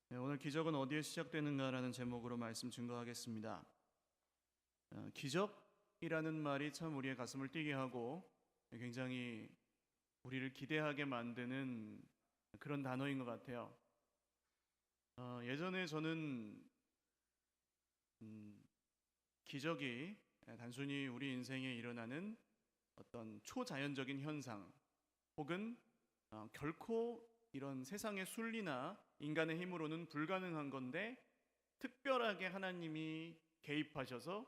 네, 오늘 기적은 어디에 시작되는가라는 제목으로 말씀 증거하겠습니다. 기적이라는 말이 참 우리의 가슴을 뛰게 하고 굉장히 우리를 기대하게 만드는 그런 단어인 것 같아요. 예전에 저는 기적이 단순히 우리 인생에 일어나는 어떤 초자연적인 현상 혹은 결코 이런 세상의 순리나 인간의 힘으로는 불가능한 건데 특별하게 하나님이 개입하셔서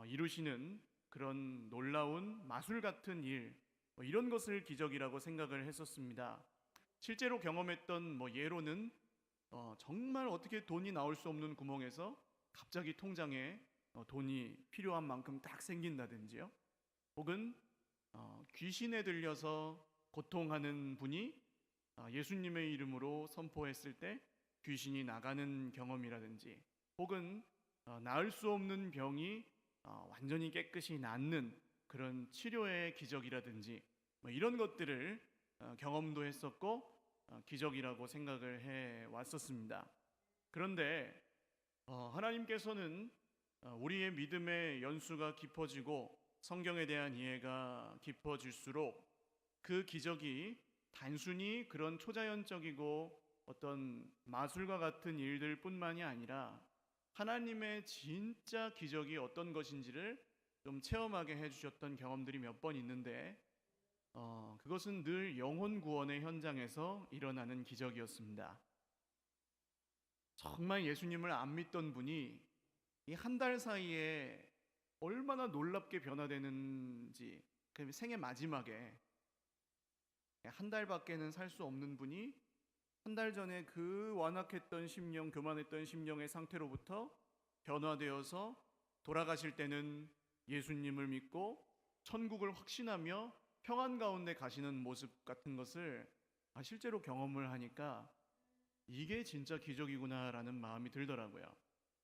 이루시는 그런 놀라운 마술 같은 일, 이런 것을 기적이라고 생각을 했었습니다. 실제로 경험했던 예로는 정말 어떻게 돈이 나올 수 없는 구멍에서 갑자기 통장에 돈이 필요한 만큼 딱 생긴다든지요. 혹은 귀신에 들려서 고통하는 분이 예수님의 이름으로 선포했을 때 귀신이 나가는 경험이라든지, 혹은 나을 수 없는 병이 완전히 깨끗이 낫는 그런 치료의 기적이라든지, 이런 것들을 경험도 했었고 기적이라고 생각을 해 왔었습니다. 그런데 하나님께서는 우리의 믿음의 연수가 깊어지고 성경에 대한 이해가 깊어질수록 그 기적이 단순히 그런 초자연적이고 어떤 마술과 같은 일들 뿐만이 아니라 하나님의 진짜 기적이 어떤 것인지를 좀 체험하게 해주셨던 경험들이 몇 번 있는데, 그것은 늘 영혼 구원의 현장에서 일어나는 기적이었습니다. 정말 예수님을 안 믿던 분이 이 한 달 사이에 얼마나 놀랍게 변화되는지, 그 생애 마지막에 한 달밖에는 살 수 없는 분이 한 달 전에 그 완악했던 심령, 교만했던 심령의 상태로부터 변화되어서 돌아가실 때는 예수님을 믿고 천국을 확신하며 평안 가운데 가시는 모습 같은 것을 실제로 경험을 하니까 이게 진짜 기적이구나라는 마음이 들더라고요.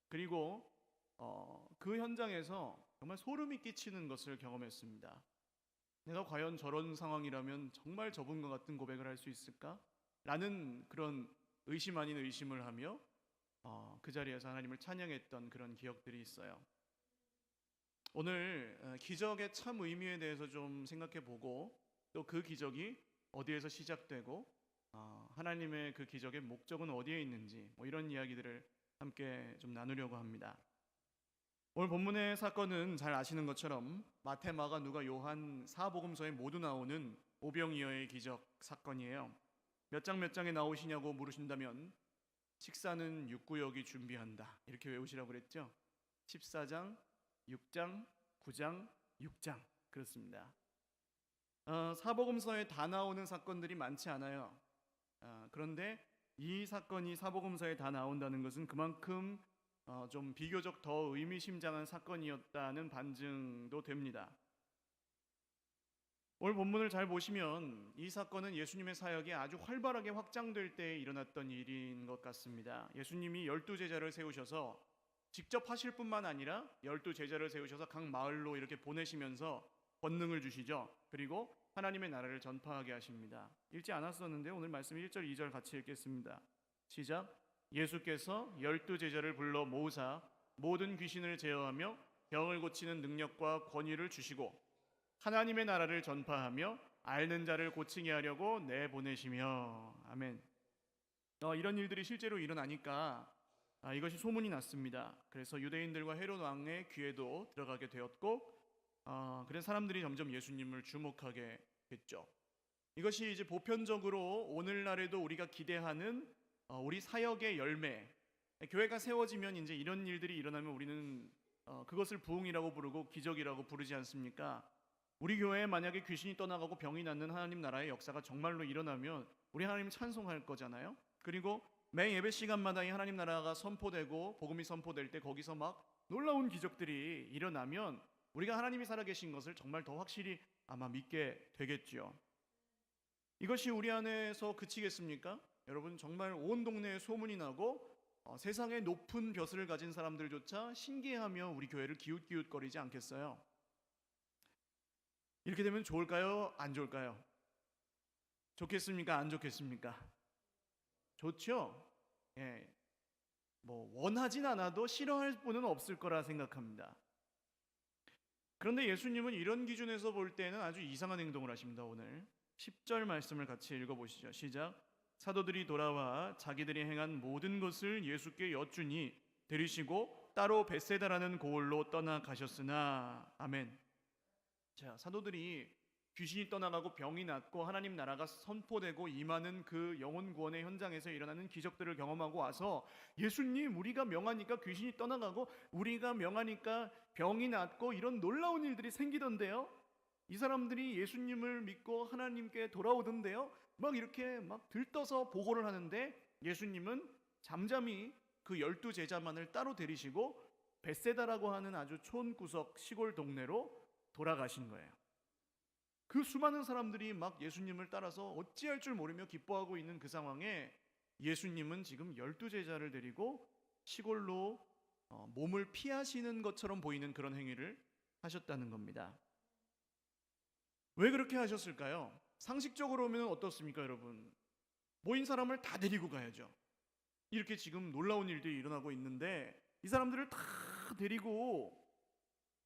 그리고 그 현장에서 정말 소름이 끼치는 것을 경험했습니다. 내가 과연 저런 상황이라면 정말 저분과 같은 고백을 할 수 있을까? 라는 그런 의심 아닌 의심을 하며 그 자리에서 하나님을 찬양했던 그런 기억들이 있어요. 오늘 기적의 참 의미에 대해서 좀 생각해 보고, 또 그 기적이 어디에서 시작되고 하나님의 그 기적의 목적은 어디에 있는지, 이런 이야기들을 함께 좀 나누려고 합니다. 오늘 본문의 사건은 잘 아시는 것처럼 마태, 마가, 누가, 요한 사복음서에 모두 나오는 오병이어의 기적 사건이에요. 몇 장 몇 장에 나오시냐고 물으신다면 식사는 육구역이 준비한다, 이렇게 외우시라고 그랬죠. 14장, 6장, 9장, 6장, 그렇습니다. 사복음서에 다 나오는 사건들이 많지 않아요. 그런데 이 사건이 사복음서에 다 나온다는 것은 그만큼 좀 비교적 더 의미심장한 사건이었다는 반증도 됩니다. 오늘 본문을 잘 보시면 이 사건은 예수님의 사역이 아주 활발하게 확장될 때 일어났던 일인 것 같습니다. 예수님이 12제자를 세우셔서 직접 하실 뿐만 아니라 12제자를 세우셔서 각 마을로 이렇게 보내시면서 권능을 주시죠. 그리고 하나님의 나라를 전파하게 하십니다. 읽지 않았었는데 오늘 말씀 1절 2절 같이 읽겠습니다. 시작. 예수께서 12제자를 불러 모으사 모든 귀신을 제어하며 병을 고치는 능력과 권위를 주시고 하나님의 나라를 전파하며 앓는 자를 고치게 하려고 내보내시며. 아멘. 이런 일들이 실제로 일어나니까 이것이 소문이 났습니다. 그래서 유대인들과 헤롯 왕의 귀에도 들어가게 되었고, 그래서 사람들이 점점 예수님을 주목하게 됐죠. 이것이 이제 보편적으로 오늘날에도 우리가 기대하는 우리 사역의 열매, 교회가 세워지면 이제 이런 일들이 일어나면 우리는 그것을 부흥이라고 부르고 기적이라고 부르지 않습니까? 우리 교회에 만약에 귀신이 떠나가고 병이 낫는 하나님 나라의 역사가 정말로 일어나면 우리 하나님 찬송할 거잖아요. 그리고 매 예배 시간마다 이 하나님 나라가 선포되고 복음이 선포될 때 거기서 막 놀라운 기적들이 일어나면 우리가 하나님이 살아계신 것을 정말 더 확실히 아마 믿게 되겠죠. 이것이 우리 안에서 그치겠습니까? 여러분, 정말 온 동네에 소문이 나고 세상에 높은 벼슬을 가진 사람들조차 신기해하며 우리 교회를 기웃기웃거리지 않겠어요? 이렇게 되면 좋을까요? 안 좋을까요? 좋겠습니까? 안 좋겠습니까? 좋죠? 원하진 않아도 싫어할 분은 없을 거라 생각합니다. 그런데 예수님은 이런 기준에서 볼 때는 아주 이상한 행동을 하십니다. 오늘 10절 말씀을 같이 읽어보시죠. 시작. 사도들이 돌아와 자기들이 행한 모든 것을 예수께 여쭈니 들으시고 따로 벳세다라는 고을로 떠나가셨으나. 아멘. 자, 사도들이 귀신이 떠나가고 병이 낫고 하나님 나라가 선포되고 임하는 그 영혼 구원의 현장에서 일어나는 기적들을 경험하고 와서 예수님, 우리가 명하니까 귀신이 떠나가고 우리가 명하니까 병이 낫고 이런 놀라운 일들이 생기던데요. 이 사람들이 예수님을 믿고 하나님께 돌아오던데요. 막 이렇게 막 들떠서 보고를 하는데 예수님은 잠잠히 그 12 제자만을 따로 데리시고 벳세다라고 하는 아주 촌구석 시골 동네로 돌아가신 거예요. 그 수많은 사람들이 막 예수님을 따라서 어찌할 줄 모르며 기뻐하고 있는 그 상황에 예수님은 지금 12 제자를 데리고 시골로 몸을 피하시는 것처럼 보이는 그런 행위를 하셨다는 겁니다. 왜 그렇게 하셨을까요? 상식적으로 보면 어떻습니까, 여러분? 모인 사람을 다 데리고 가야죠. 이렇게 지금 놀라운 일들이 일어나고 있는데 이 사람들을 다 데리고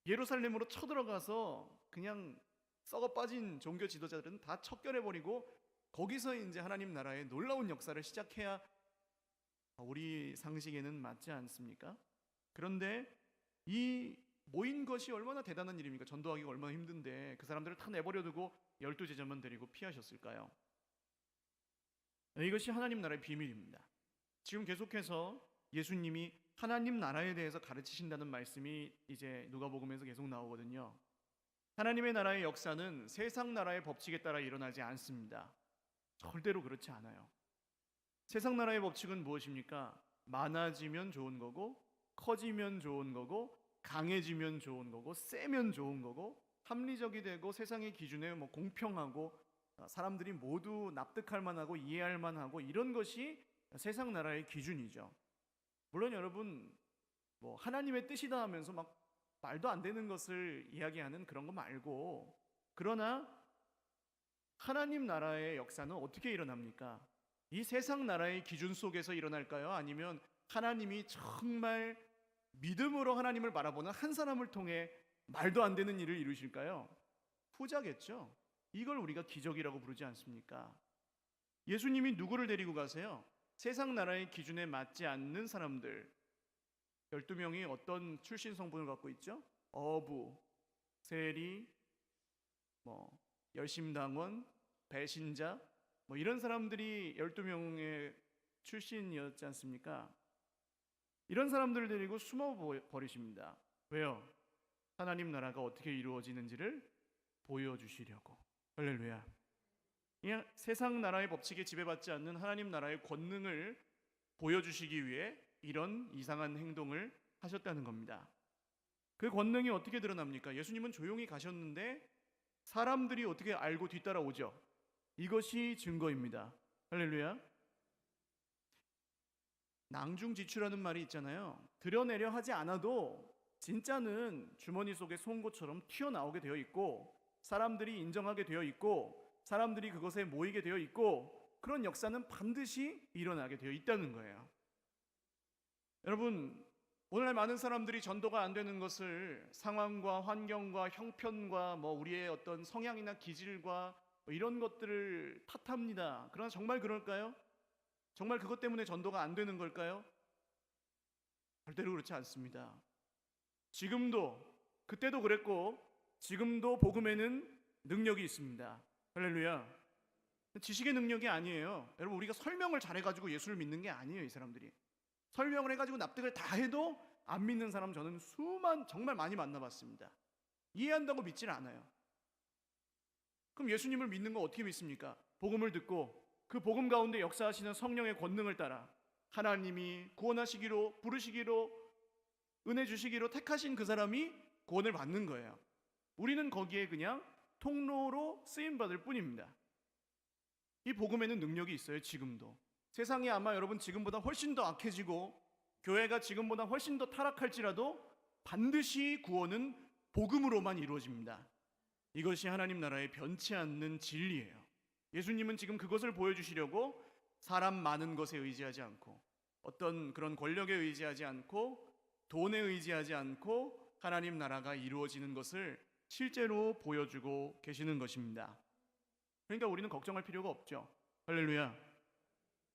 예루살렘으로 쳐들어가서 그냥 썩어 빠진 종교 지도자들은 다 척결해버리고 거기서 이제 하나님 나라의 놀라운 역사를 시작해야 우리 상식에는 맞지 않습니까? 그런데 이 모인 것이 얼마나 대단한 일입니까? 전도하기가 얼마나 힘든데 그 사람들을 다 내버려두고 12 제자만 데리고 피하셨을까요? 이것이 하나님 나라의 비밀입니다. 지금 계속해서 예수님이 하나님 나라에 대해서 가르치신다는 말씀이 이제 누가복음에서 계속 나오거든요. 하나님의 나라의 역사는 세상 나라의 법칙에 따라 일어나지 않습니다. 절대로 그렇지 않아요. 세상 나라의 법칙은 무엇입니까? 많아지면 좋은 거고, 커지면 좋은 거고, 강해지면 좋은 거고, 세면 좋은 거고, 합리적이 되고 세상의 기준에 공평하고 사람들이 모두 납득할 만하고 이해할 만하고 이런 것이 세상 나라의 기준이죠. 물론 여러분 하나님의 뜻이다 하면서 막 말도 안 되는 것을 이야기하는 그런 거 말고, 그러나 하나님 나라의 역사는 어떻게 일어납니까? 이 세상 나라의 기준 속에서 일어날까요? 아니면 하나님이 정말 믿음으로 하나님을 바라보는 한 사람을 통해 말도 안 되는 일을 이루실까요? 후자겠죠. 이걸 우리가 기적이라고 부르지 않습니까? 예수님이 누구를 데리고 가세요? 세상 나라의 기준에 맞지 않는 사람들, 12명이 어떤 출신 성분을 갖고 있죠? 어부, 세리, 열심당원, 배신자, 이런 사람들이 12명의 출신이었지 않습니까? 이런 사람들을 데리고 숨어 버리십니다. 왜요? 하나님 나라가 어떻게 이루어지는지를 보여주시려고. 할렐루야. 세상 나라의 법칙에 지배받지 않는 하나님 나라의 권능을 보여주시기 위해 이런 이상한 행동을 하셨다는 겁니다. 그 권능이 어떻게 드러납니까? 예수님은 조용히 가셨는데 사람들이 어떻게 알고 뒤따라오죠? 이것이 증거입니다. 할렐루야. 낭중지추라는 말이 있잖아요. 드러내려 하지 않아도 진짜는 주머니 속의 송곳처럼 튀어나오게 되어 있고, 사람들이 인정하게 되어 있고, 사람들이 그것에 모이게 되어 있고, 그런 역사는 반드시 일어나게 되어 있다는 거예요. 여러분, 오늘날 많은 사람들이 전도가 안 되는 것을 상황과 환경과 형편과 우리의 어떤 성향이나 기질과 이런 것들을 탓합니다. 그러나 정말 그럴까요? 정말 그것 때문에 전도가 안 되는 걸까요? 절대로 그렇지 않습니다. 지금도, 그때도 그랬고 지금도 복음에는 능력이 있습니다. 할렐루야. 지식의 능력이 아니에요. 여러분, 우리가 설명을 잘해가지고 예수를 믿는 게 아니에요. 이 사람들이 설명을 해가지고 납득을 다 해도 안 믿는 사람 저는 정말 많이 만나봤습니다. 이해한다고 믿질 않아요. 그럼 예수님을 믿는 거 어떻게 믿습니까? 복음을 듣고 그 복음 가운데 역사하시는 성령의 권능을 따라 하나님이 구원하시기로, 부르시기로, 은혜 주시기로 택하신 그 사람이 구원을 받는 거예요. 우리는 거기에 그냥 통로로 쓰임받을 뿐입니다. 이 복음에는 능력이 있어요. 지금도. 세상이 아마 여러분 지금보다 훨씬 더 악해지고 교회가 지금보다 훨씬 더 타락할지라도 반드시 구원은 복음으로만 이루어집니다. 이것이 하나님 나라의 변치 않는 진리예요. 예수님은 지금 그것을 보여주시려고 사람 많은 것에 의지하지 않고 어떤 그런 권력에 의지하지 않고 돈에 의지하지 않고 하나님 나라가 이루어지는 것을 실제로 보여주고 계시는 것입니다. 그러니까 우리는 걱정할 필요가 없죠. 할렐루야.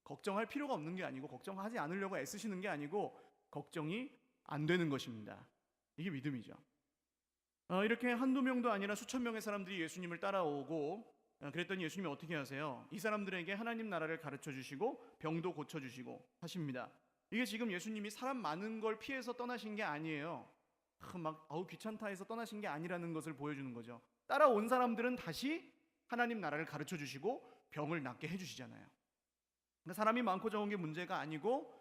걱정할 필요가 없는 게 아니고 걱정하지 않으려고 애쓰시는 게 아니고 걱정이 안 되는 것입니다. 이게 믿음이죠. 이렇게 한두 명도 아니라 수천 명의 사람들이 예수님을 따라오고 그랬더니 예수님이 어떻게 하세요? 이 사람들에게 하나님 나라를 가르쳐 주시고 병도 고쳐 주시고 하십니다. 이게 지금 예수님이 사람 많은 걸 피해서 떠나신 게 아니에요. 귀찮다 해서 떠나신 게 아니라는 것을 보여주는 거죠. 따라온 사람들은 다시 하나님 나라를 가르쳐 주시고 병을 낫게 해주시잖아요. 그러니까 사람이 많고 적은 게 문제가 아니고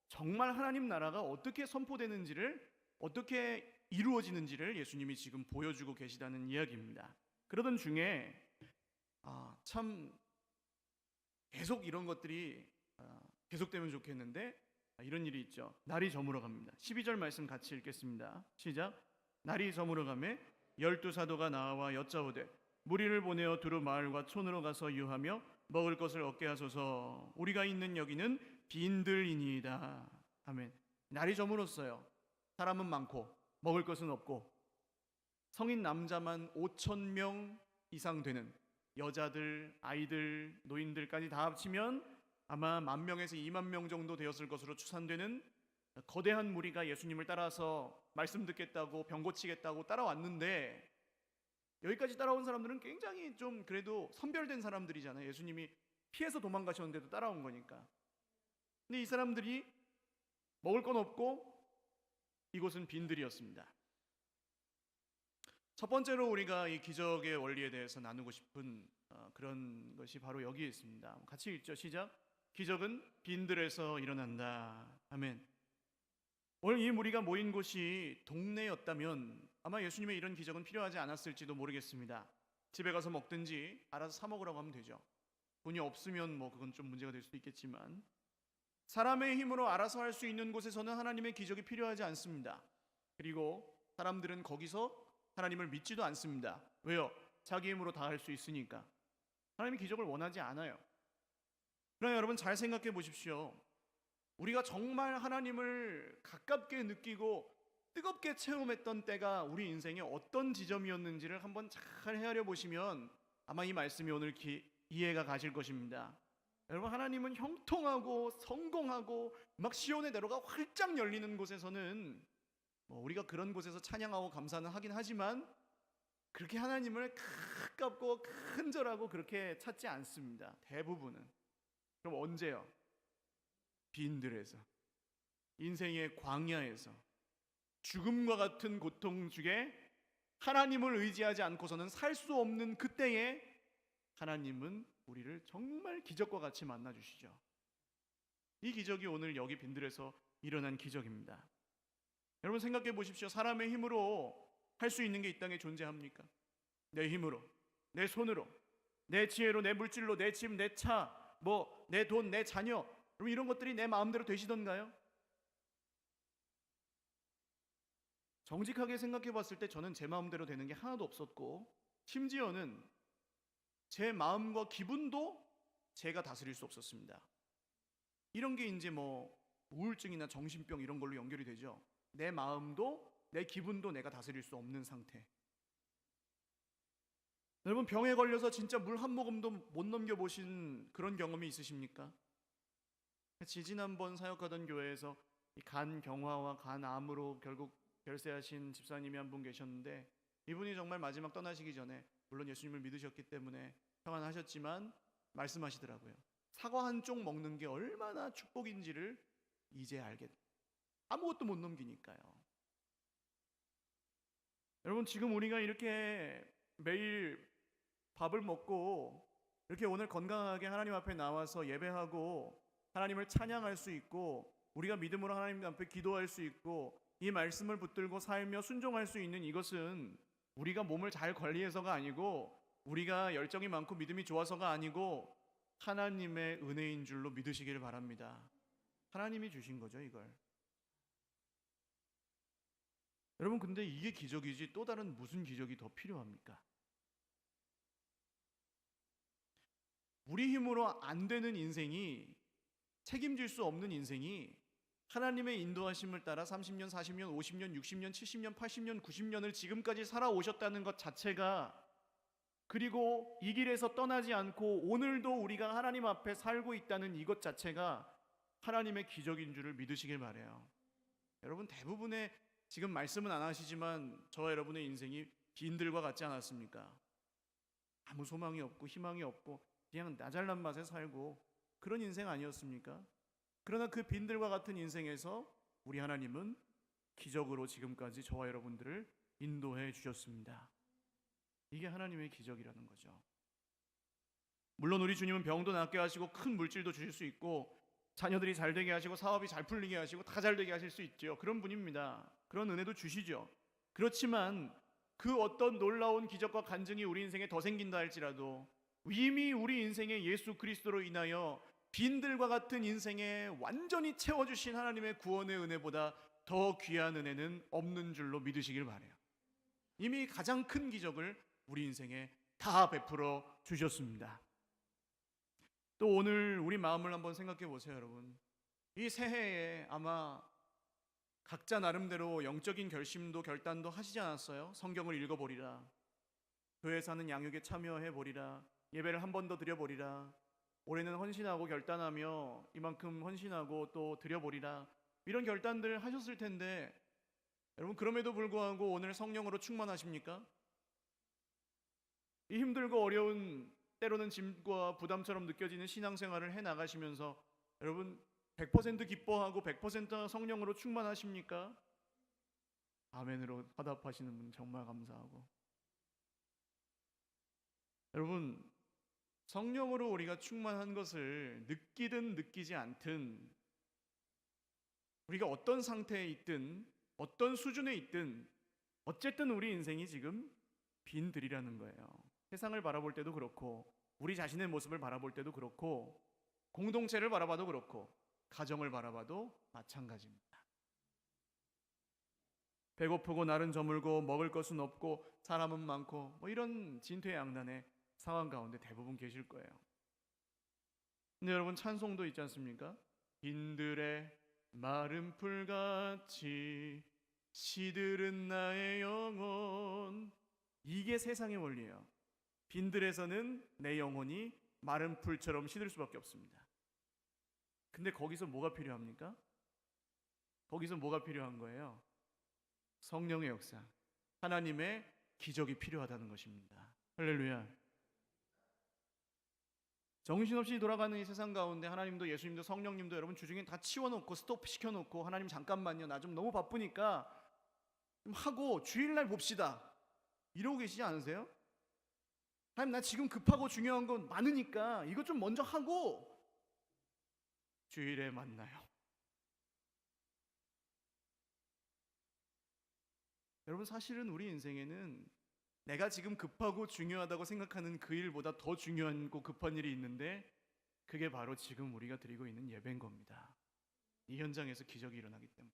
정말 하나님 나라가 어떻게 선포되는지를, 어떻게 이루어지는지를 예수님이 지금 보여주고 계시다는 이야기입니다. 그러던 중에 참 계속 이런 것들이 계속되면 좋겠는데 이런 일이 있죠. 날이 저물어 갑니다. 12절 말씀 같이 읽겠습니다. 시작. 날이 저물어 가매 12사도가 나와 여짜오되 무리를 보내어 두루 마을과 촌으로 가서 유하며 먹을 것을 얻게 하소서. 우리가 있는 여기는 빈들이니이다. 아멘. 날이 저물었어요. 사람은 많고 먹을 것은 없고 성인 남자만 5,000명 이상 되는, 여자들, 아이들, 노인들까지 다 합치면 아마 10,000명에서 20,000명 정도 되었을 것으로 추산되는 거대한 무리가 예수님을 따라서 말씀 듣겠다고 병 고치겠다고 따라왔는데, 여기까지 따라온 사람들은 굉장히 좀 그래도 선별된 사람들이잖아요. 예수님이 피해서 도망가셨는데도 따라온 거니까. 근데 이 사람들이 먹을 건 없고 이곳은 빈들이었습니다. 첫 번째로 우리가 이 기적의 원리에 대해서 나누고 싶은 그런 것이 바로 여기에 있습니다. 같이 읽죠. 시작. 기적은 빈들에서 일어난다. 아멘. 오늘 이 무리가 모인 곳이 동네였다면 아마 예수님의 이런 기적은 필요하지 않았을지도 모르겠습니다. 집에 가서 먹든지 알아서 사 먹으라고 하면 되죠. 돈이 없으면 그건 좀 문제가 될 수도 있겠지만, 사람의 힘으로 알아서 할 수 있는 곳에서는 하나님의 기적이 필요하지 않습니다. 그리고 사람들은 거기서 하나님을 믿지도 않습니다. 왜요? 자기 힘으로 다 할 수 있으니까. 하나님이 기적을 원하지 않아요. 그러나 여러분 잘 생각해 보십시오. 우리가 정말 하나님을 가깝게 느끼고 뜨겁게 체험했던 때가 우리 인생의 어떤 지점이었는지를 한번 잘 헤아려 보시면 아마 이 말씀이 오늘 이해가 가실 것입니다. 여러분, 하나님은 형통하고 성공하고 막 시온의 대로가 활짝 열리는 곳에서는 우리가 그런 곳에서 찬양하고 감사는 하긴 하지만 그렇게 하나님을 가깝고 큰절하고 그렇게 찾지 않습니다. 대부분은. 그럼 언제요? 빈들에서, 인생의 광야에서, 죽음과 같은 고통 중에 하나님을 의지하지 않고서는 살 수 없는 그때에 하나님은 우리를 정말 기적과 같이 만나주시죠. 이 기적이 오늘 여기 빈들에서 일어난 기적입니다. 여러분 생각해 보십시오. 사람의 힘으로 할 수 있는 게 이 땅에 존재합니까? 내 힘으로, 내 손으로, 내 지혜로, 내 물질로, 내 집, 내 차, 내 돈, 내 자녀, 그럼 이런 것들이 내 마음대로 되시던가요? 정직하게 생각해 봤을 때 저는 제 마음대로 되는 게 하나도 없었고, 심지어는 제 마음과 기분도 제가 다스릴 수 없었습니다. 이런 게 이제 우울증이나 정신병 이런 걸로 연결이 되죠. 내 마음도 내 기분도 내가 다스릴 수 없는 상태. 여러분 병에 걸려서 진짜 물 한 모금도 못 넘겨보신 그런 경험이 있으십니까? 지지난번 사역하던 교회에서 간 경화와 간 암으로 결국 별세하신 집사님이 한 분 계셨는데, 이분이 정말 마지막 떠나시기 전에 물론 예수님을 믿으셨기 때문에 평안하셨지만 말씀하시더라고요. 사과 한 쪽 먹는 게 얼마나 축복인지를 이제 알겠다. 아무것도 못 넘기니까요. 여러분 지금 우리가 이렇게 매일 밥을 먹고 이렇게 오늘 건강하게 하나님 앞에 나와서 예배하고 하나님을 찬양할 수 있고, 우리가 믿음으로 하나님 앞에 기도할 수 있고 이 말씀을 붙들고 살며 순종할 수 있는 이것은 우리가 몸을 잘 관리해서가 아니고, 우리가 열정이 많고 믿음이 좋아서가 아니고 하나님의 은혜인 줄로 믿으시기를 바랍니다. 하나님이 주신 거죠, 이걸. 여러분 근데 이게 기적이지 또 다른 무슨 기적이 더 필요합니까? 우리 힘으로 안 되는 인생이 책임질 수 없는 인생이 하나님의 인도하심을 따라 30년, 40년, 50년, 60년, 70년, 80년, 90년을 지금까지 살아오셨다는 것 자체가, 그리고 이 길에서 떠나지 않고 오늘도 우리가 하나님 앞에 살고 있다는 이것 자체가 하나님의 기적인 줄을 믿으시길 바라요. 여러분, 대부분의 지금 말씀은 안 하시지만 저와 여러분의 인생이 빈들과 같지 않았습니까? 아무 소망이 없고 희망이 없고 그냥 나 잘난 맛에 살고 그런 인생 아니었습니까? 그러나 그 빈들과 같은 인생에서 우리 하나님은 기적으로 지금까지 저와 여러분들을 인도해 주셨습니다. 이게 하나님의 기적이라는 거죠. 물론 우리 주님은 병도 낫게 하시고 큰 물질도 주실 수 있고 자녀들이 잘 되게 하시고 사업이 잘 풀리게 하시고 다 잘 되게 하실 수 있죠. 그런 분입니다. 그런 은혜도 주시죠. 그렇지만 그 어떤 놀라운 기적과 간증이 우리 인생에 더 생긴다 할지라도 이미 우리 인생에 예수 그리스도로 인하여 빈들과 같은 인생에 완전히 채워주신 하나님의 구원의 은혜보다 더 귀한 은혜는 없는 줄로 믿으시길 바라요. 이미 가장 큰 기적을 우리 인생에 다 베풀어 주셨습니다. 또 오늘 우리 마음을 한번 생각해 보세요, 여러분. 이 새해에 아마 각자 나름대로 영적인 결심도 결단도 하시지 않았어요? 성경을 읽어보리라, 교회에서 하는 양육에 참여해보리라, 예배를 한 번 더 드려보리라, 올해는 헌신하고 결단하며 이만큼 헌신하고 또 드려보리라, 이런 결단들 하셨을 텐데 여러분, 그럼에도 불구하고 오늘 성령으로 충만하십니까? 이 힘들고 어려운, 때로는 짐과 부담처럼 느껴지는 신앙생활을 해나가시면서 여러분 100% 기뻐하고 100% 성령으로 충만하십니까? 아멘으로 화답하시는 분 정말 감사하고. 여러분, 성령으로 우리가 충만한 것을 느끼든 느끼지 않든, 우리가 어떤 상태에 있든 어떤 수준에 있든 어쨌든 우리 인생이 지금 빈들이라는 거예요. 세상을 바라볼 때도 그렇고 우리 자신의 모습을 바라볼 때도 그렇고 공동체를 바라봐도 그렇고 가정을 바라봐도 마찬가지입니다. 배고프고 날은 저물고 먹을 것은 없고 사람은 많고 이런 진퇴양난의 상황 가운데 대부분 계실 거예요. 근데 여러분, 찬송도 있지 않습니까? 빈들의 마른 풀같이 시들은 나의 영혼. 이게 세상의 원리예요. 빈들에서는 내 영혼이 마른 풀처럼 시들 수밖에 없습니다. 근데 거기서 뭐가 필요합니까? 거기서 뭐가 필요한 거예요? 성령의 역사, 하나님의 기적이 필요하다는 것입니다. 할렐루야. 정신없이 돌아가는 이 세상 가운데 하나님도 예수님도 성령님도 여러분 주중에 다 치워놓고 스톱 시켜놓고 하나님 잠깐만요, 나 좀 너무 바쁘니까 좀 하고 주일날 봅시다, 이러고 계시지 않으세요? 하나님, 나 지금 급하고 중요한 건 많으니까 이것 좀 먼저 하고 주일에 만나요. 여러분, 사실은 우리 인생에는 내가 지금 급하고 중요하다고 생각하는 그 일보다 더 중요하고 급한 일이 있는데 그게 바로 지금 우리가 드리고 있는 예배인 겁니다. 이 현장에서 기적이 일어나기 때문에.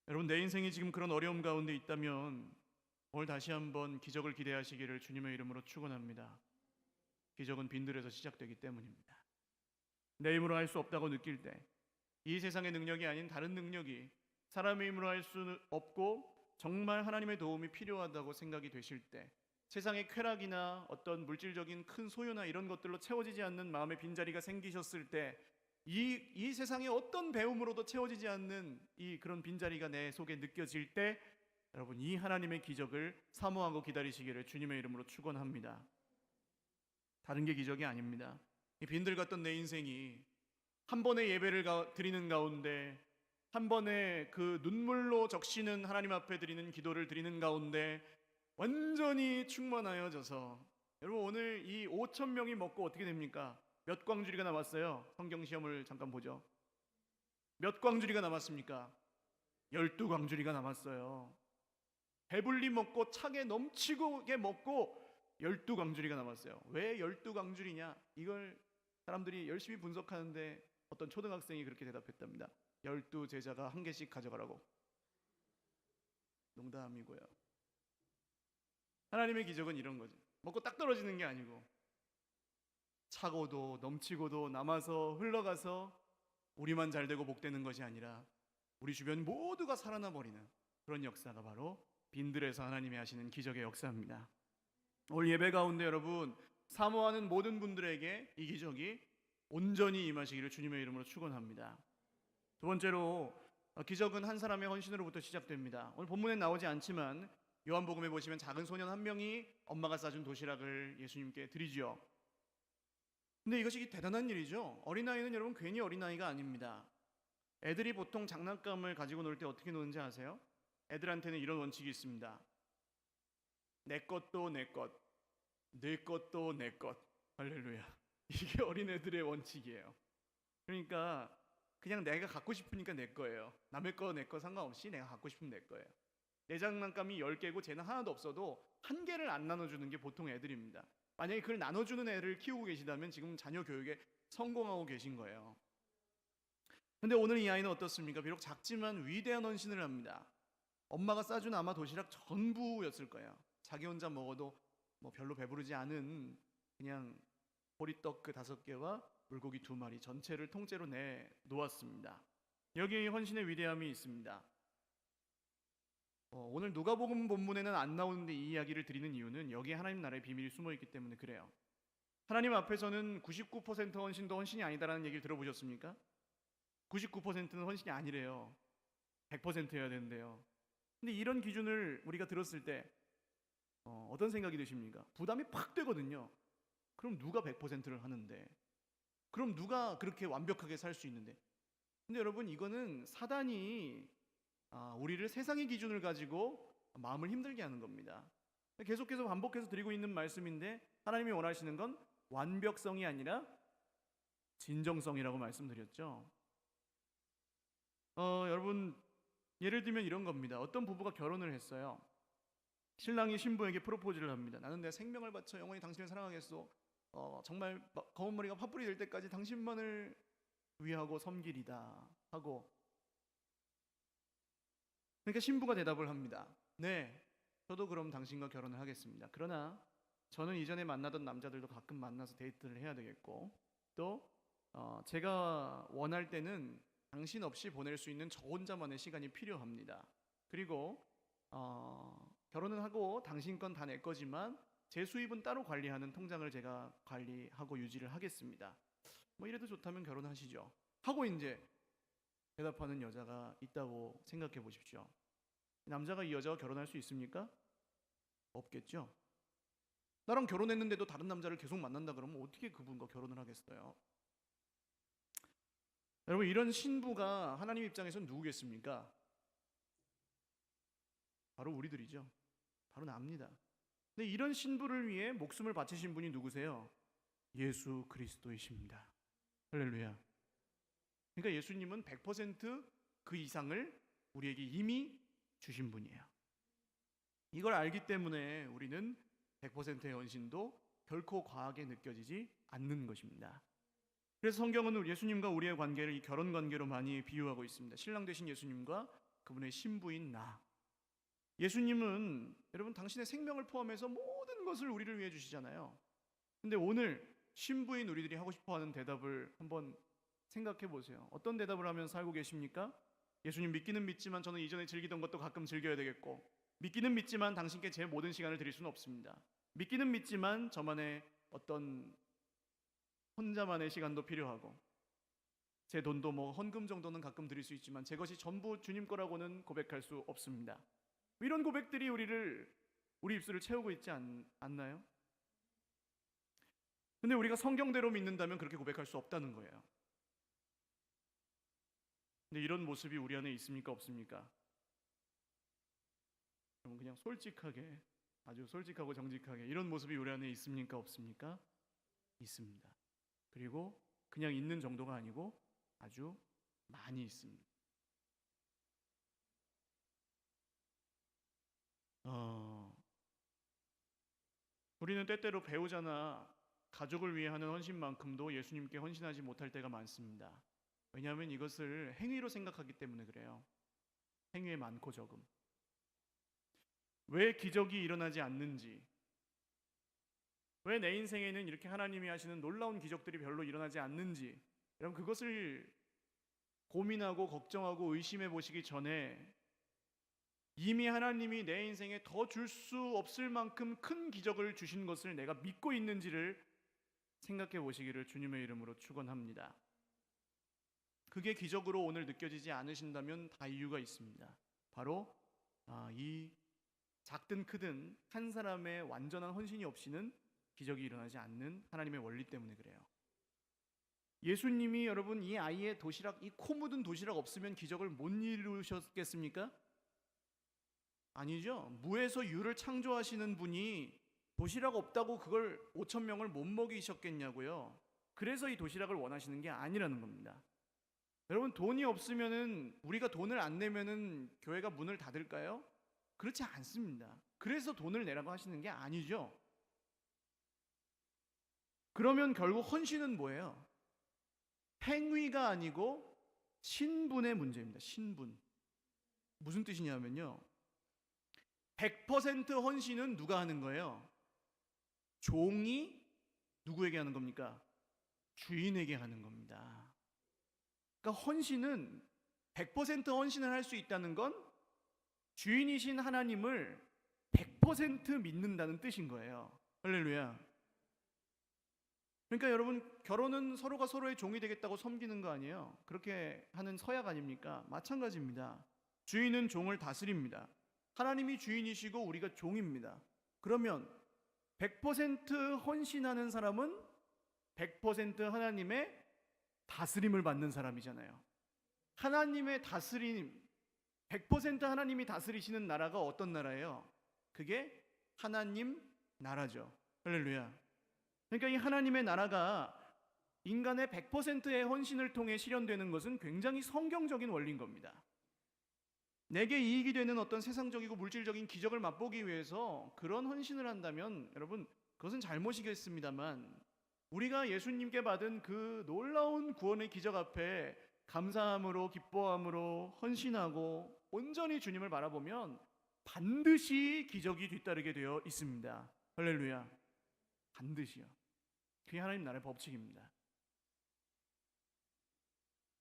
여러분, 내 인생이 지금 그런 어려움 가운데 있다면 오늘 다시 한번 기적을 기대하시기를 주님의 이름으로 축원합니다. 기적은 빈들에서 시작되기 때문입니다. 내 힘으로 할 수 없다고 느낄 때, 이 세상의 능력이 아닌 다른 능력이 사람의 힘으로 할 수 없고 정말 하나님의 도움이 필요하다고 생각이 되실 때, 세상의 쾌락이나 어떤 물질적인 큰 소유나 이런 것들로 채워지지 않는 마음의 빈자리가 생기셨을 때, 이 세상의 어떤 배움으로도 채워지지 않는 그런 빈자리가 내 속에 느껴질 때, 여러분, 이 하나님의 기적을 사모하고 기다리시기를 주님의 이름으로 축원합니다. 다른 게 기적이 아닙니다. 이 빈들 같던 내 인생이 한 번의 예배를 드리는 가운데, 한 번의 그 눈물로 적시는 하나님 앞에 드리는 기도를 드리는 가운데 완전히 충만하여져서, 여러분, 오늘 이 5,000명이 먹고 어떻게 됩니까? 몇 광주리가 남았어요? 성경 시험을 잠깐 보죠. 몇 광주리가 남았습니까? 12광주리가 남았어요. 배불리 먹고 차게 넘치게 먹고 12광주리가 남았어요. 왜 12광주리냐? 이걸 사람들이 열심히 분석하는데 어떤 초등학생이 그렇게 대답했답니다. 12제자가 한 개씩 가져가라고. 농담이고요. 하나님의 기적은 이런 거죠. 먹고 딱 떨어지는 게 아니고 차고도 넘치고도 남아서 흘러가서 우리만 잘되고 복되는 것이 아니라 우리 주변 모두가 살아나 버리는 그런 역사가 바로 빈들에서 하나님이 하시는 기적의 역사입니다. 오늘 예배 가운데 여러분 사모하는 모든 분들에게 이 기적이 온전히 임하시기를 주님의 이름으로 축원합니다. 두 번째로 기적은 한 사람의 헌신으로부터 시작됩니다. 오늘 본문에 나오지 않지만 요한복음에 보시면 작은 소년 한 명이 엄마가 싸준 도시락을 예수님께 드리죠. 근데 이것이 대단한 일이죠. 어린아이는 여러분 괜히 어린아이가 아닙니다. 애들이 보통 장난감을 가지고 놀 때 어떻게 노는지 아세요? 애들한테는 이런 원칙이 있습니다. 내 것도 내 것, 내 것도 내 것. 할렐루야. 이게 어린애들의 원칙이에요. 그러니까 그냥 내가 갖고 싶으니까 내 거예요. 남의 거 내 거 상관없이 내가 갖고 싶으면 내 거예요. 내 장난감이 10개고 쟤는 하나도 없어도 한 개를 안 나눠주는 게 보통 애들입니다. 만약에 그걸 나눠주는 애를 키우고 계시다면 지금 자녀 교육에 성공하고 계신 거예요. 근데 오늘 이 아이는 어떻습니까? 비록 작지만 위대한 헌신을 합니다. 엄마가 싸준 아마 도시락 전부였을 거예요. 자기 혼자 먹어도 뭐 별로 배부르지 않은 그냥 보리떡 그 5개와 물고기 2마리 전체를 통째로 내 놓았습니다. 여기에 헌신의 위대함이 있습니다. 오늘 누가복음 본문에는 안 나오는데 이 이야기를 드리는 이유는 여기에 하나님 나라의 비밀이 숨어 있기 때문에 그래요. 하나님 앞에서는 99% 헌신도 헌신이 아니다라는 얘기를 들어보셨습니까? 99%는 헌신이 아니래요. 100%여야 되는데요. 근데 이런 기준을 우리가 들었을 때 어떤 생각이 드십니까? 부담이 팍 되거든요. 그럼 누가 100%를 하는데? 그럼 누가 그렇게 완벽하게 살 수 있는데? 근데 여러분 이거는 사단이 우리를 세상의 기준을 가지고 마음을 힘들게 하는 겁니다. 계속해서 반복해서 드리고 있는 말씀인데 하나님이 원하시는 건 완벽성이 아니라 진정성이라고 말씀드렸죠. 여러분 예를 들면 이런 겁니다. 어떤 부부가 결혼을 했어요. 신랑이 신부에게 프로포즈를 합니다. 나는 내 생명을 바쳐 영원히 당신을 사랑하겠소. 정말 검은 머리가 파뿌리 될 때까지 당신만을 위하고 섬기리다 하고, 그러니까 신부가 대답을 합니다. 네, 저도 그럼 당신과 결혼을 하겠습니다. 그러나 저는 이전에 만나던 남자들도 가끔 만나서 데이트를 해야 되겠고, 또 제가 원할 때는 당신 없이 보낼 수 있는 저 혼자만의 시간이 필요합니다. 그리고 결혼은 하고 당신 건 다 내 거지만 제 수입은 따로 관리하는 통장을 제가 관리하고 유지를 하겠습니다. 뭐 이래도 좋다면 결혼하시죠 하고 이제 대답하는 여자가 있다고 생각해 보십시오. 남자가 이 여자와 결혼할 수 있습니까? 없겠죠. 나랑 결혼했는데도 다른 남자를 계속 만난다 그러면 어떻게 그분과 결혼을 하겠어요? 여러분 이런 신부가 하나님 입장에서는 누구겠습니까? 바로 우리들이죠. 바로 납니다. 근데 이런 신부를 위해 목숨을 바치신 분이 누구세요? 예수 그리스도이십니다. 할렐루야. 그러니까 예수님은 100% 이상을 우리에게 이미 주신 분이에요. 이걸 알기 때문에 우리는 100%의 헌신도 결코 과하게 느껴지지 않는 것입니다. 그래서 성경은 예수님과 우리의 관계를 이 결혼 관계로 많이 비유하고 있습니다. 신랑 되신 예수님과 그분의 신부인 나. 예수님은 여러분 당신의 생명을 포함해서 모든 것을 우리를 위해 주시잖아요. 근데 오늘 신부인 우리들이 하고 싶어하는 대답을 한번 생각해 보세요. 어떤 대답을 하면 살고 계십니까? 예수님 믿기는 믿지만 저는 이전에 즐기던 것도 가끔 즐겨야 되겠고, 믿기는 믿지만 당신께 제 모든 시간을 드릴 수는 없습니다. 믿기는 믿지만 저만의 어떤 혼자만의 시간도 필요하고, 제 돈도 뭐 헌금 정도는 가끔 드릴 수 있지만 제 것이 전부 주님 거라고는 고백할 수 없습니다. 이런 고백들이 우리 입술을 채우고 있지 않나요? 근데 우리가 성경대로 믿는다면 그렇게 고백할 수 없다는 거예요. 근데 이런 모습이 우리 안에 있습니까? 없습니까? 그럼 그냥 솔직하게, 아주 솔직하고 정직하게 이런 모습이 우리 안에 있습니까? 없습니까? 있습니다. 그리고 그냥 있는 정도가 아니고 아주 많이 있습니다. 우리는 때때로 배우자나 가족을 위해 하는 헌신만큼도 예수님께 헌신하지 못할 때가 많습니다. 왜냐하면 이것을 행위로 생각하기 때문에 그래요. 행위의 많고 적음. 왜 기적이 일어나지 않는지, 왜 내 인생에는 이렇게 하나님이 하시는 놀라운 기적들이 별로 일어나지 않는지, 여러분 그것을 고민하고 걱정하고 의심해 보시기 전에 이미 하나님이 내 인생에 더 줄 수 없을 만큼 큰 기적을 주신 것을 내가 믿고 있는지를 생각해 보시기를 주님의 이름으로 축원합니다. 그게 기적으로 오늘 느껴지지 않으신다면 다 이유가 있습니다. 바로 이 작든 크든 한 사람의 완전한 헌신이 없이는 기적이 일어나지 않는 하나님의 원리 때문에 그래요. 예수님이 여러분 이 아이의 도시락, 이 코 묻은 도시락 없으면 기적을 못 이루셨겠습니까? 아니죠. 무에서 유를 창조하시는 분이 도시락 없다고 그걸 5천 명을 못 먹이셨겠냐고요. 그래서 이 도시락을 원하시는 게 아니라는 겁니다. 여러분 돈이 없으면은, 우리가 돈을 안 내면은 교회가 문을 닫을까요? 그렇지 않습니다. 그래서 돈을 내라고 하시는 게 아니죠. 그러면 결국 헌신은 뭐예요? 행위가 아니고 신분의 문제입니다. 신분. 무슨 뜻이냐면요, 100% 헌신은 누가 하는 거예요? 종이 누구에게 하는 겁니까? 주인에게 하는 겁니다. 그러니까 헌신은 100% 헌신을 할 수 있다는 건 주인이신 하나님을 100% 믿는다는 뜻인 거예요. 할렐루야. 그러니까 여러분, 결혼은 서로가 서로의 종이 되겠다고 섬기는 거 아니에요? 그렇게 하는 서약 아닙니까? 마찬가지입니다. 주인은 종을 다스립니다. 하나님이 주인이시고 우리가 종입니다. 그러면 100% 헌신하는 사람은 100% 하나님의 다스림을 받는 사람이잖아요. 하나님의 다스림, 100% 하나님이 다스리시는 나라가 어떤 나라예요? 그게 하나님 나라죠. 할렐루야. 그러니까 이 하나님의 나라가 인간의 100%의 헌신을 통해 실현되는 것은 굉장히 성경적인 원리인 겁니다. 내게 이익이 되는 어떤 세상적이고 물질적인 기적을 맛보기 위해서 그런 헌신을 한다면 여러분 그것은 잘못이겠습니다만, 우리가 예수님께 받은 그 놀라운 구원의 기적 앞에 감사함으로, 기뻐함으로 헌신하고 온전히 주님을 바라보면 반드시 기적이 뒤따르게 되어 있습니다. 할렐루야. 반드시요. 그게 하나님 나라의 법칙입니다.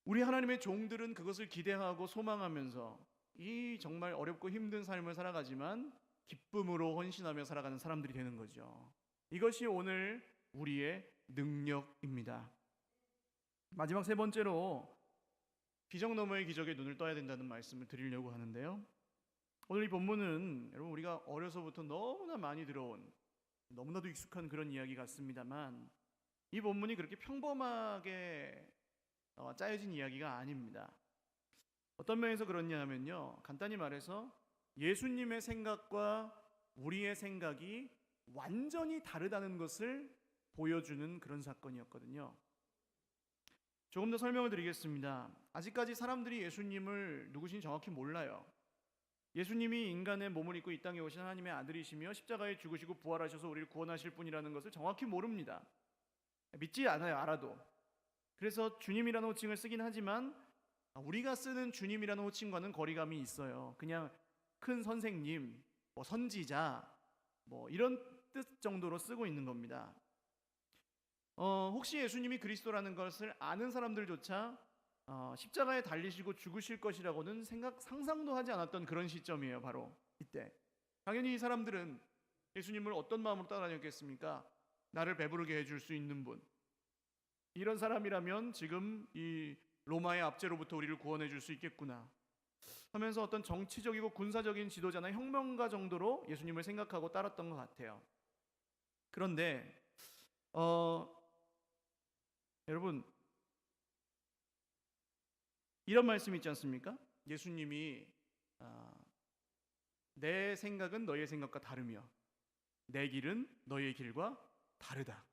우리 하나님의 종들은 그것을 기대하고 소망하면서 이 정말 어렵고 힘든 삶을 살아가지만 기쁨으로 헌신하며 살아가는 사람들이 되는 거죠. 이것이 오늘 우리의 능력입니다. 마지막 세 번째로 기적 너머의 기적에 눈을 떠야 된다는 말씀을 드리려고 하는데요, 오늘 이 본문은 여러분 우리가 어려서부터 너무나 많이 들어온, 너무나도 익숙한 그런 이야기 같습니다만, 이 본문이 그렇게 평범하게 짜여진 이야기가 아닙니다. 어떤 면에서 그렇냐 하면요, 간단히 말해서 예수님의 생각과 우리의 생각이 완전히 다르다는 것을 보여주는 그런 사건이었거든요. 조금 더 설명을 드리겠습니다. 아직까지 사람들이 예수님을 누구신지 정확히 몰라요. 예수님이 인간의 몸을 입고 이 땅에 오신 하나님의 아들이시며 십자가에 죽으시고 부활하셔서 우리를 구원하실 분이라는 것을 정확히 모릅니다. 믿지 않아요, 알아도. 그래서 주님이라는 호칭을 쓰긴 하지만 우리가 쓰는 주님이라는 호칭과는 거리감이 있어요. 그냥 큰 선생님, 선지자, 이런 뜻 정도로 쓰고 있는 겁니다. 혹시 예수님이 그리스도라는 것을 아는 사람들조차 십자가에 달리시고 죽으실 것이라고는 상상도 하지 않았던 그런 시점이에요. 바로 이때 당연히 이 사람들은 예수님을 어떤 마음으로 따라다녔겠습니까? 나를 배부르게 해줄 수 있는 분, 이런 사람이라면 지금 이 로마의 압제로부터 우리를 구원해 줄 수 있겠구나 하면서 어떤 정치적이고 군사적인 지도자나 혁명가 정도로 예수님을 생각하고 따랐던 것 같아요. 그런데 여러분 이런 말씀 있지 않습니까? 예수님이 내 생각은 너희의 생각과 다르며 내 길은 너희의 길과 다르다.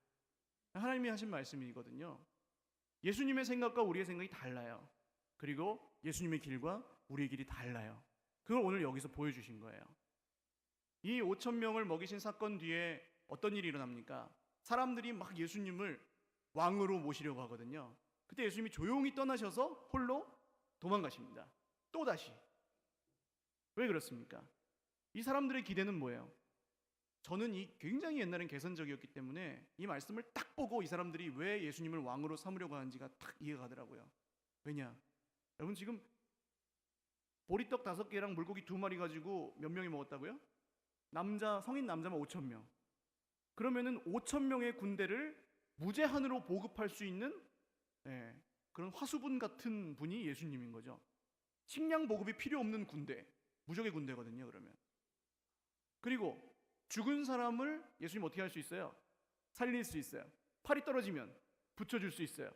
하나님이 하신 말씀이거든요. 예수님의 생각과 우리의 생각이 달라요. 그리고 예수님의 길과 우리의 길이 달라요. 그걸 오늘 여기서 보여주신 거예요. 이 5천 명을 먹이신 사건 뒤에 어떤 일이 일어납니까? 사람들이 막 예수님을 왕으로 모시려고 하거든요. 그때 예수님이 조용히 떠나셔서 홀로 도망가십니다. 또다시. 왜 그렇습니까? 이 사람들의 기대는 뭐예요? 저는 이 굉장히 옛날엔 개선적이었기 때문에 이 말씀을 딱 보고 이 사람들이 왜 예수님을 왕으로 삼으려고 하는지가 딱 이해가 가더라고요. 왜냐? 여러분 지금 보리떡 5개랑 물고기 2마리 가지고 몇 명이 먹었다고요? 성인 남자만 5천 명. 그러면은 5천 명의 군대를 무제한으로 보급할 수 있는 그런 화수분 같은 분이 예수님인 거죠. 식량 보급이 필요 없는 군대, 무적의 군대거든요. 그러면 그리고 죽은 사람을 예수님 어떻게 할 수 있어요? 살릴 수 있어요. 팔이 떨어지면 붙여줄 수 있어요.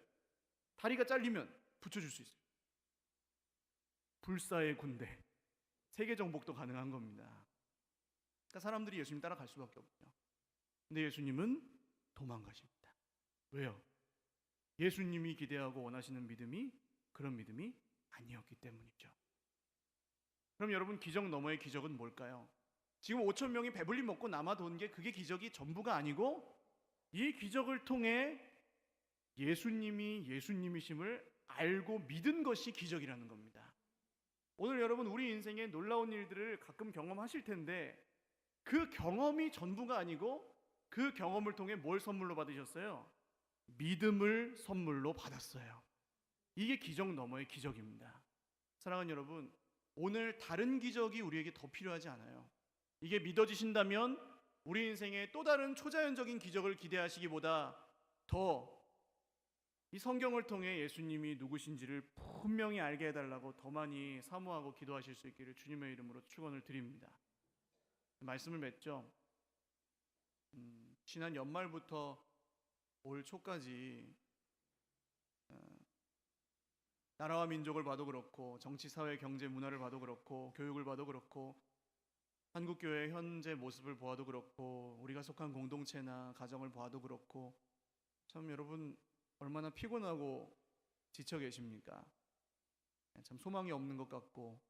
다리가 잘리면 붙여줄 수 있어요. 불사의 군대, 세계 정복도 가능한 겁니다. 그러니까 사람들이 예수님 따라갈 수밖에 없죠. 근데 예수님은 도망가십니다. 왜요? 예수님이 기대하고 원하시는 믿음이 그런 믿음이 아니었기 때문이죠. 그럼 여러분, 기적 너머의 기적은 뭘까요? 지금 5천 명이 배불리 먹고 남아돈 게 그게 기적이 전부가 아니고, 이 기적을 통해 예수님이 예수님이심을 알고 믿은 것이 기적이라는 겁니다. 오늘 여러분, 우리 인생에 놀라운 일들을 가끔 경험하실 텐데 그 경험이 전부가 아니고 그 경험을 통해 뭘 선물로 받으셨어요? 믿음을 선물로 받았어요. 이게 기적 너머의 기적입니다. 사랑하는 여러분, 오늘 다른 기적이 우리에게 더 필요하지 않아요. 이게 믿어지신다면 우리 인생에 또 다른 초자연적인 기적을 기대하시기보다 더 이 성경을 통해 예수님이 누구신지를 분명히 알게 해달라고 더 많이 사모하고 기도하실 수 있기를 주님의 이름으로 축원을 드립니다. 말씀을 맺죠. 지난 연말부터 올 초까지 나라와 민족을 봐도 그렇고, 정치, 사회, 경제, 문화를 봐도 그렇고, 교육을 봐도 그렇고, 한국교회의 현재 모습을 보아도 그렇고, 우리가 속한 공동체나 가정을 보아도 그렇고, 참 여러분 얼마나 피곤하고 지쳐 계십니까? 참 소망이 없는 것 같고,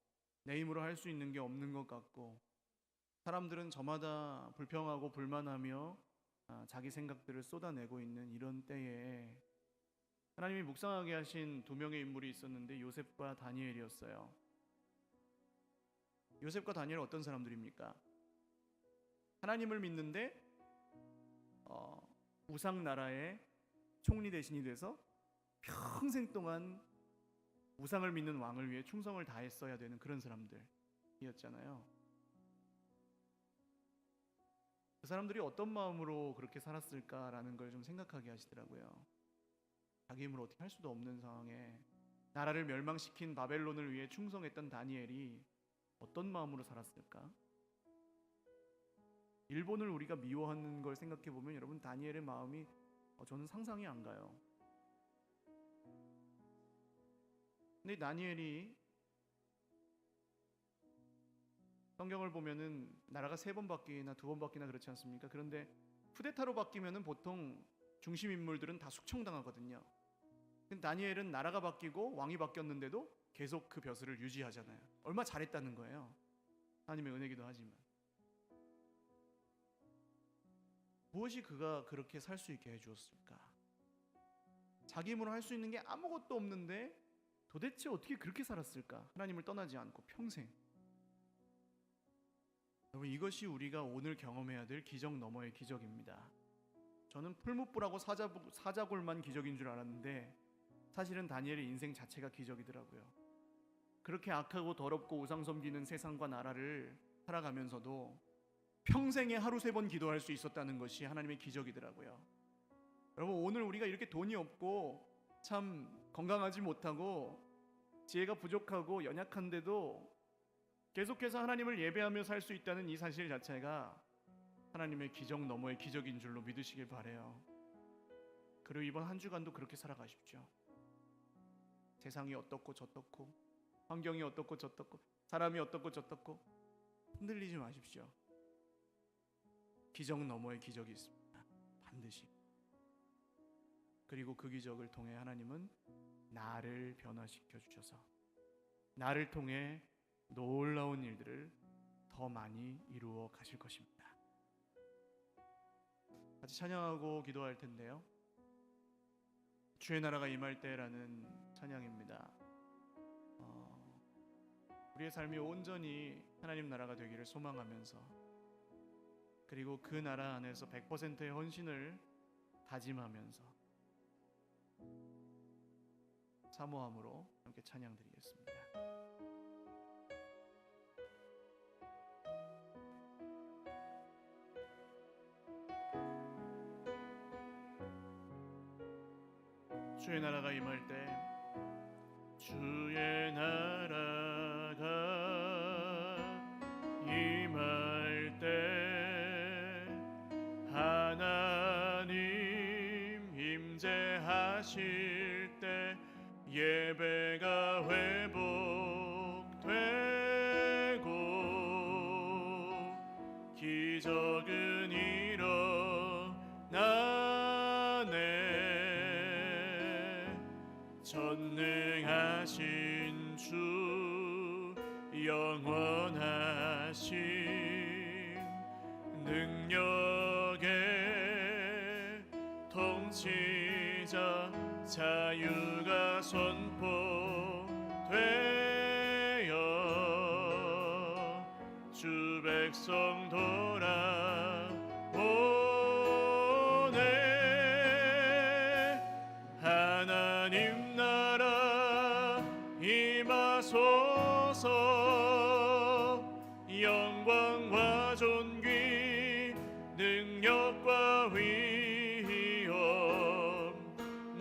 내 힘으로 할 수 있는 게 없는 것 같고, 사람들은 저마다 불평하고 불만하며 자기 생각들을 쏟아내고 있는 이런 때에 하나님이 묵상하게 하신 2명의 인물이 있었는데 요셉과 다니엘이었어요. 요셉과 다니엘은 어떤 사람들입니까? 하나님을 믿는데 우상 나라의 총리 대신이 돼서 평생 동안 우상을 믿는 왕을 위해 충성을 다했어야 되는 그런 사람들이었잖아요. 그 사람들이 어떤 마음으로 그렇게 살았을까라는 걸 좀 생각하게 하시더라고요. 자기 힘으로 어떻게 할 수도 없는 상황에 나라를 멸망시킨 바벨론을 위해 충성했던 다니엘이 어떤 마음으로 살았을까? 일본을 우리가 미워하는 걸 생각해 보면 여러분, 다니엘의 마음이 저는 상상이 안 가요. 근데 다니엘이 성경을 보면은 나라가 3번 바뀌나 2번 바뀌나 그렇지 않습니까? 그런데 쿠데타로 바뀌면은 보통 중심 인물들은 다 숙청당하거든요. 근데 다니엘은 나라가 바뀌고 왕이 바뀌었는데도 계속 그 벼슬을 유지하잖아요. 얼마 잘했다는 거예요. 하나님의 은혜기도 하지만. 무엇이 그가 그렇게 살 수 있게 해주었을까? 자기 힘으로 할 수 있는 게 아무것도 없는데 도대체 어떻게 그렇게 살았을까? 하나님을 떠나지 않고 평생. 여러분, 이것이 우리가 오늘 경험해야 될 기적 너머의 기적입니다. 저는 풀무불하고 사자골만 기적인 줄 알았는데 사실은 다니엘의 인생 자체가 기적이더라고요. 그렇게 악하고 더럽고 우상 섬기는 세상과 나라를 살아가면서도 평생에 하루 3번 기도할 수 있었다는 것이 하나님의 기적이더라고요. 여러분, 오늘 우리가 이렇게 돈이 없고 참 건강하지 못하고 지혜가 부족하고 연약한데도 계속해서 하나님을 예배하며 살 수 있다는 이 사실 자체가 하나님의 기적 너머의 기적인 줄로 믿으시길 바라요. 그리고 이번 한 주간도 그렇게 살아가십시오. 세상이 어떻고 저떻고, 환경이 어떻고 저떻고, 사람이 어떻고 저떻고 흔들리지 마십시오. 기적 너머의 기적이 있습니다. 반드시. 그리고 그 기적을 통해 하나님은 나를 변화시켜 주셔서 나를 통해 놀라운 일들을 더 많이 이루어 가실 것입니다. 같이 찬양하고 기도할 텐데요. 주의 나라가 임할 때라는 찬양입니다. 우리의 삶이 온전히 하나님 나라가 되기를 소망하면서 그리고 그 나라 안에서 100%의 헌신을 다짐하면서 사모함으로 함께 찬양드리겠습니다. 주의 나라가 임할 때, 주의 나라가 임할 때 하나님 임재하실 때 예배가 회복되고 기적은 일어나네. 전능하신 주 영원하신 능력의 통치자 자유가 선포되어 주 백성 돌아오네. 하나님 나라 임하소서. 영광과 존귀 능력과 위엄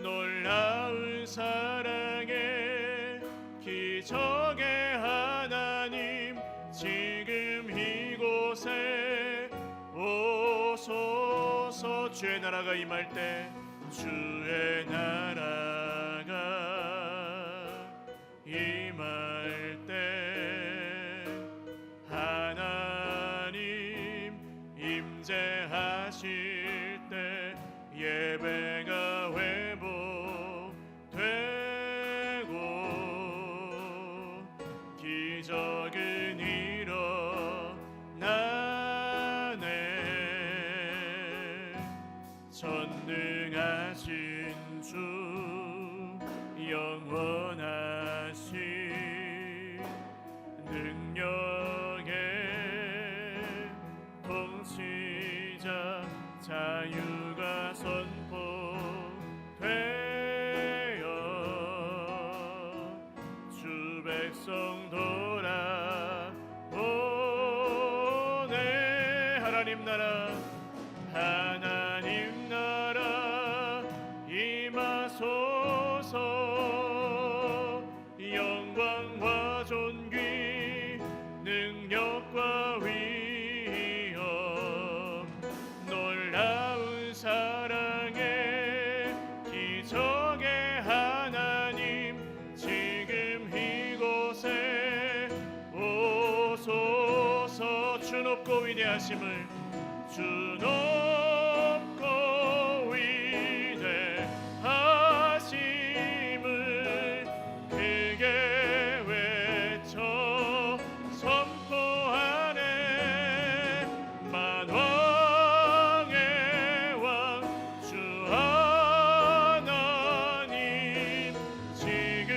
놀라운 사랑의 기적의 하나님 지금 이곳에 오소서. 주의 나라가 임할 때, 주의 나라가 임할 때 하나님 임재하실 때 예배가 회복되고 기적은 일어나네. 전능하신 주 영원하신 능력의 통치자 자유가 선포되어 주 백성 돌아오네. 하나님 나라 하나님 나라 임하소서. 영광과 존귀 능력과 위엄 놀라운 사랑의 기적의 하나님 지금 이곳에 오소서. 주 높고 위대하심을 주 높고 위대하심을 크게 외쳐 선포하네. 만왕의 왕 주 하나님 지금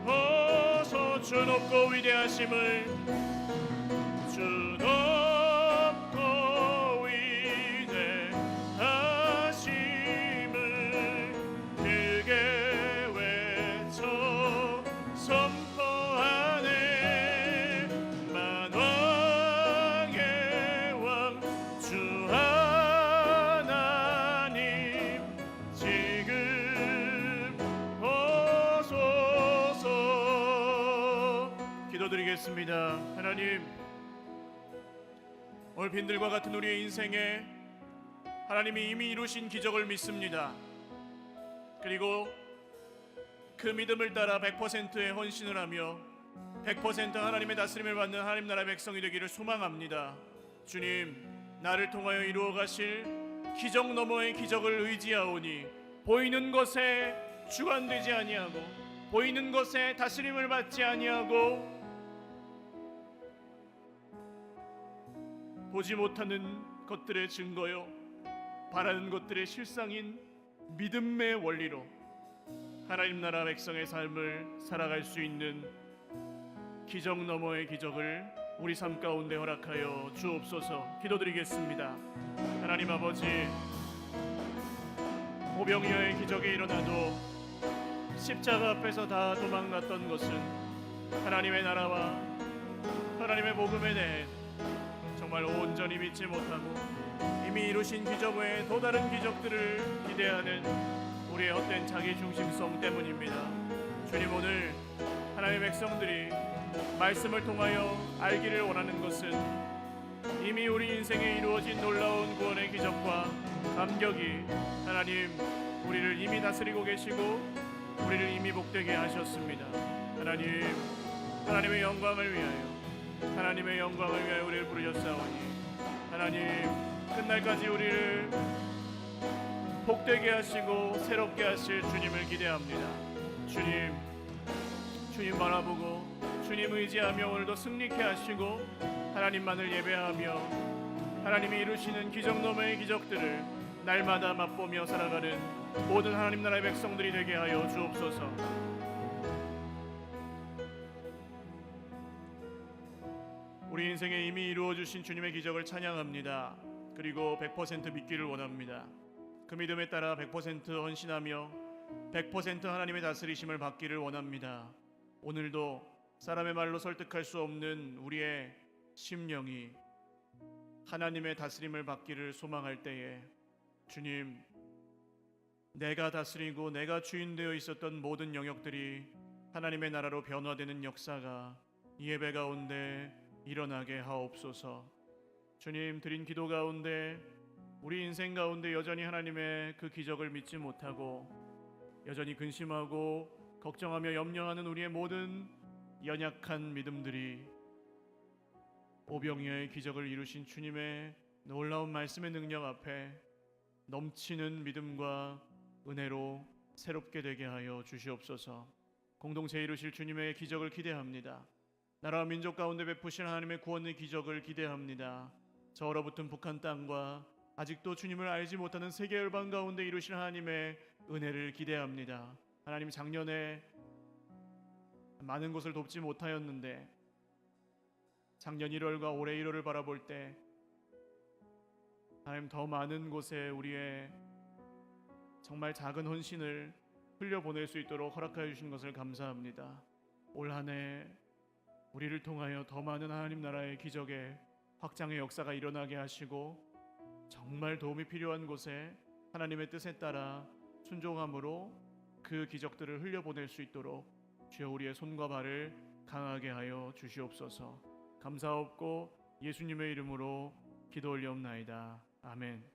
오소. 주 높고 위대하심을 주 높고 위대하심을 크게 외쳐 선포하네. 만왕의 왕 주 하나님 지금 오소서. 기도드리겠습니다. 하나님, 오늘 빈들과 같은 우리의 인생에 하나님이 이미 이루신 기적을 믿습니다. 그리고 그 믿음을 따라 100%의 헌신을 하며 100% 하나님의 다스림을 받는 하나님 나라 백성이 되기를 소망합니다. 주님, 나를 통하여 이루어 가실 기적 너머의 기적을 의지하오니 보이는 것에 주관되지 아니하고 보이는 것에 다스림을 받지 아니하고 보지 못하는 것들의 증거요 바라는 것들의 실상인 믿음의 원리로 하나님 나라 백성의 삶을 살아갈 수 있는 기적 너머의 기적을 우리 삶 가운데 허락하여 주옵소서. 기도드리겠습니다. 하나님 아버지, 오병이어의 기적이 일어나도 십자가 앞에서 다 도망갔던 것은 하나님의 나라와 하나님의 복음에 대해 정말 온전히 믿지 못하고 이미 이루신 기적 외에 또 다른 기적들을 기대하는 우리의 헛된 자기 중심성 때문입니다. 주님, 오늘 하나님의 백성들이 말씀을 통하여 알기를 원하는 것은 이미 우리 인생에 이루어진 놀라운 구원의 기적과 감격이 하나님 우리를 이미 다스리고 계시고 우리를 이미 복되게 하셨습니다. 하나님의 영광을 위하여 하나님의 영광을 위하여 우리를 부르셨사오니 하나님 끝날까지 우리를 복되게 하시고 새롭게 하실 주님을 기대합니다. 주님 바라보고 주님 의지하며 오늘도 승리케 하시고 하나님만을 예배하며 하나님이 이루시는 기적 너머의 기적들을 날마다 맛보며 살아가는 모든 하나님 나라의 백성들이 되게 하여 주옵소서. 우리 인생에 이미 이루어주신 주님의 기적을 찬양합니다. 그리고 100% 믿기를 원합니다. 그 믿음에 따라 100% 헌신하며 100% 하나님의 다스리심을 받기를 원합니다. 오늘도 사람의 말로 설득할 수 없는 우리의 심령이 하나님의 다스림을 받기를 소망할 때에 주님, 내가 다스리고 내가 주인 되어 있었던 모든 영역들이 하나님의 나라로 변화되는 역사가 이 예배 가운데 일어나게 하옵소서. 주님, 드린 기도 가운데 우리 인생 가운데 여전히 하나님의 그 기적을 믿지 못하고 여전히 근심하고 걱정하며 염려하는 우리의 모든 연약한 믿음들이 오병이어의 기적을 이루신 주님의 놀라운 말씀의 능력 앞에 넘치는 믿음과 은혜로 새롭게 되게 하여 주시옵소서. 공동체 이루실 주님의 기적을 기대합니다. 나라와 민족 가운데 베푸신 하나님의 구원의 기적을 기대합니다. 저 얼어붙은 북한 땅과 아직도 주님을 알지 못하는 세계 열방 가운데 이루실 하나님의 은혜를 기대합니다. 하나님, 작년에 많은 곳을 돕지 못하였는데 작년 1월과 올해 1월을 바라볼 때 하나님 더 많은 곳에 우리의 정말 작은 헌신을 흘려보낼 수 있도록 허락하여 주신 것을 감사합니다. 올 한 해 우리를 통하여 더 많은 하나님 나라의 기적의 확장의 역사가 일어나게 하시고 정말 도움이 필요한 곳에 하나님의 뜻에 따라 순종함으로 그 기적들을 흘려보낼 수 있도록 주여 우리의 손과 발을 강하게 하여 주시옵소서. 감사옵고 예수님의 이름으로 기도 올리옵나이다. 아멘.